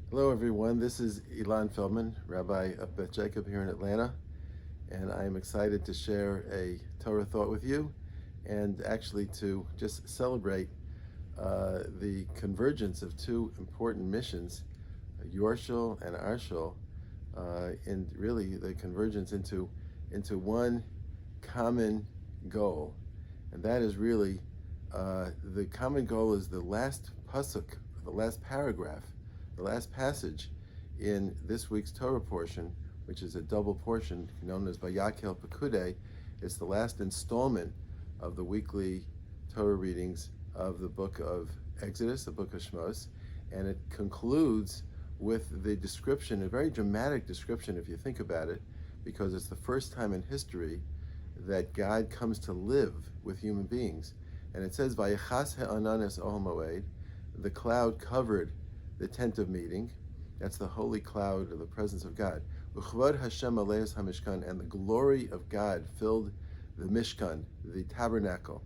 Hello, everyone. This is Feldman, Rabbi of Beth Jacob here in Atlanta, and I am excited to share a Torah thought with you and actually to just celebrate the convergence of two important missions, your shul and our shul, and really the convergence into one common goal, and that is really the common goal is the last pasuk, the last paragraph, the last passage in this week's Torah portion, which is a double portion known as Vayakhel-Pekudei. It's the last installment of the weekly Torah readings of the book of Exodus, the book of Shmos, and it concludes with the description, a very dramatic description if you think about it, because it's the first time in history that God comes to live with human beings. And it says, Vayechas he'ananes ohel moed, the cloud covered the tent of meeting. That's the holy cloud of the presence of God. Uchvod Hashem aleis hamishkan, and the glory of God filled the Mishkan, the tabernacle.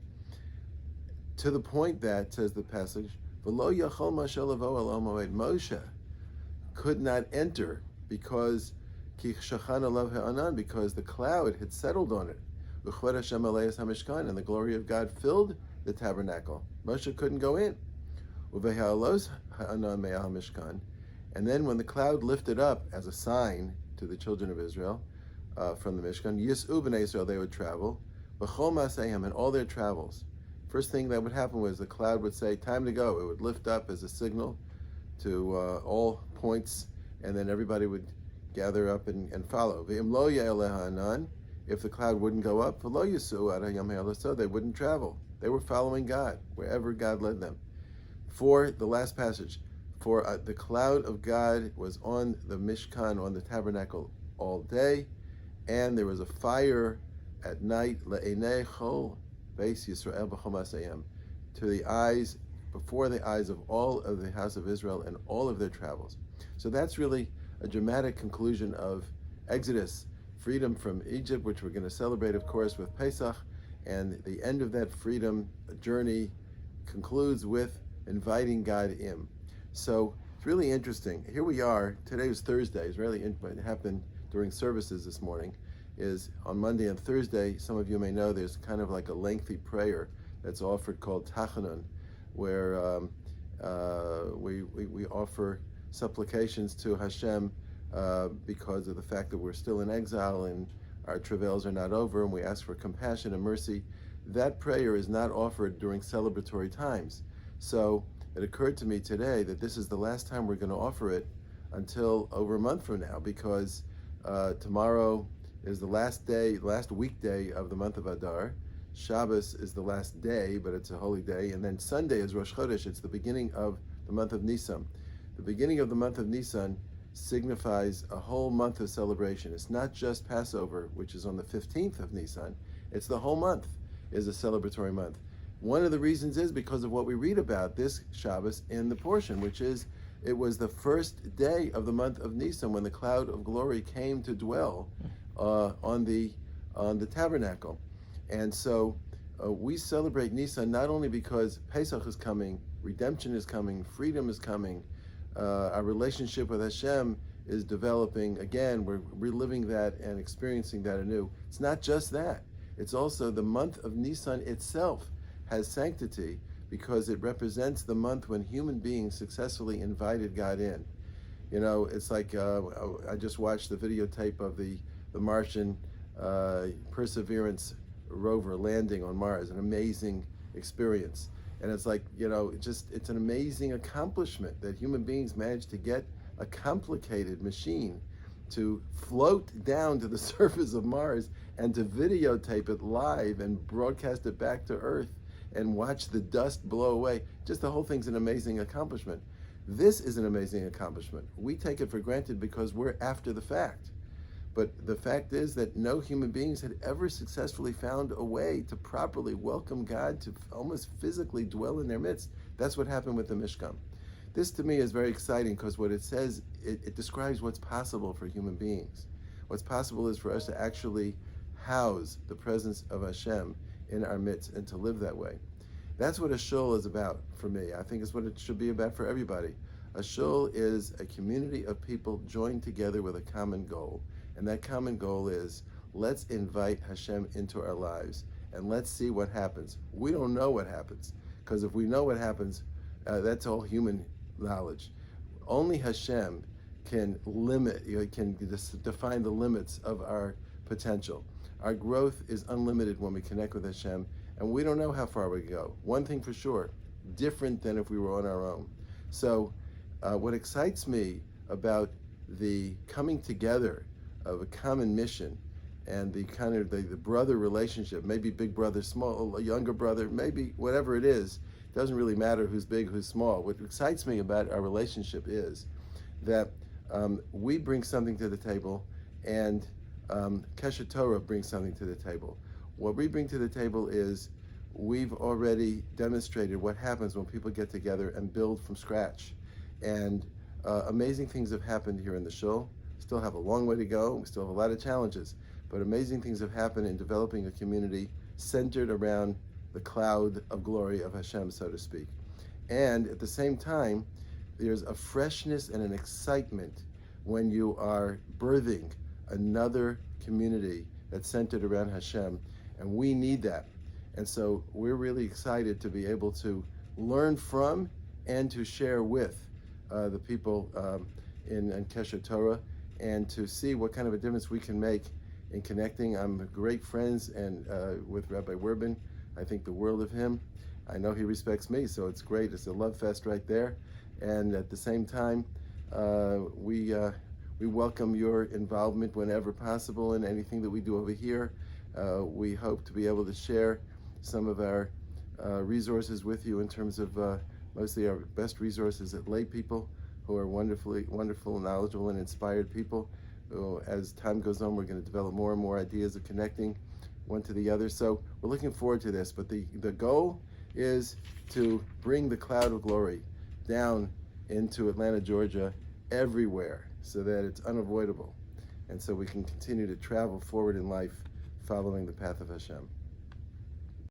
To the point that, says the passage, V'lo yachol Moshe lavo el ohel moed, Moshe could not enter because ki shachan alav ha'anan, because the cloud had settled on it. Uchvod Hashem aleis hamishkan, and the glory of God filled the tabernacle. Moshe couldn't go in. Uvehalos ha'anan me'al mishkan, and then when the cloud lifted up as a sign to the children of Israel from the Mishkan, Yis'u b'nei Israel, they would travel, b'chol ma'aseihem, in all their travels. First thing that would happen was the cloud would say, time to go. It would lift up as a signal to all points, and then everybody would gather up and follow. V'im lo ya'eleh ha'anan, if the cloud wouldn't go up, v'lo yis'u ad ha'yam ha'alaso, they wouldn't travel. They were following God, wherever God led them. For the last passage, for the cloud of God was on the Mishkan, on the tabernacle all day, and there was a fire at night, le'enei chol beis Yisrael b'chol ma'aseihem, to the eyes, before the eyes of all of the house of Israel and all of their travels. So that's really a dramatic conclusion of Exodus, freedom from Egypt, which we're going to celebrate, of course, with Pesach, and the end of that freedom journey concludes with inviting God in. So it's really interesting. Here we are. Today was Thursday. It's really what happened during services this morning is on Monday and Thursday. Some of you may know there's kind of like a lengthy prayer that's offered called Tachanun, where we offer supplications to Hashem because of the fact that we're still in exile and our travails are not over, and we ask for compassion and mercy. That prayer is not offered during celebratory times. So it occurred to me today that this is the last time we're going to offer it until over a month from now, because tomorrow is the last weekday of the month of Adar. Shabbos is the last day, but it's a holy day. And then Sunday is Rosh Chodesh. It's the beginning of the month of Nisan. The beginning of the month of Nisan signifies a whole month of celebration. It's not just Passover, which is on the 15th of Nisan. It's the whole month is a celebratory month. One of the reasons is because of what we read about this Shabbos in the portion, which is it was the first day of the month of Nisan when the cloud of glory came to dwell on the tabernacle. And so we celebrate Nisan not only because Pesach is coming, redemption is coming, freedom is coming, our relationship with Hashem is developing. Again, we're reliving that and experiencing that anew. It's not just that. It's also the month of Nisan itself has sanctity because it represents the month when human beings successfully invited God in. You know, it's like I just watched the videotape of the Martian Perseverance rover landing on Mars, an amazing experience. And it's like, you know, it's an amazing accomplishment that human beings managed to get a complicated machine to float down to the surface of Mars and to videotape it live and broadcast it back to Earth and watch the dust blow away. Just the whole thing's an amazing accomplishment. This is an amazing accomplishment. We take it for granted because we're after the fact. But the fact is that no human beings had ever successfully found a way to properly welcome God to almost physically dwell in their midst. That's what happened with the Mishkan. This to me is very exciting because what it says, it describes what's possible for human beings. What's possible is for us to actually house the presence of Hashem in our midst and to live that way. That's what a shul is about for me. I think it's what it should be about for everybody. A shul is a community of people joined together with a common goal. And that common goal is, let's invite Hashem into our lives and let's see what happens. We don't know what happens, because if we know what happens, that's all human knowledge. Only Hashem can define the limits of our potential. Our growth is unlimited when we connect with Hashem, and we don't know how far we go. One thing for sure, different than if we were on our own. So what excites me about the coming together of a common mission and the kind of the brother relationship, maybe big brother, small, younger brother, maybe whatever it is, doesn't really matter who's big, who's small. What excites me about our relationship is that we bring something to the table, and Kesher Torah brings something to the table. What we bring to the table is we've already demonstrated what happens when people get together and build from scratch. And amazing things have happened here in the shul. Still have a long way to go. We still have a lot of challenges, but amazing things have happened in developing a community centered around the cloud of glory of Hashem, so to speak. And at the same time, there's a freshness and an excitement when you are birthing another community that's centered around Hashem, and we need that. And so we're really excited to be able to learn from and to share with the people in Kesher Torah, and to see what kind of a difference we can make in connecting. I'm great friends and with Rabbi Werben. I think the world of him. I know he respects me, so it's great. It's a love fest right there. And at the same time, we welcome your involvement whenever possible in anything that we do over here. We hope to be able to share some of our resources with you in terms of mostly our best resources at lay people who are wonderful, knowledgeable, and inspired people. As time goes on, we're going to develop more and more ideas of connecting one to the other. So we're looking forward to this. But the goal is to bring the cloud of glory down into Atlanta, Georgia, everywhere, so that it's unavoidable. And so we can continue to travel forward in life following the path of Hashem.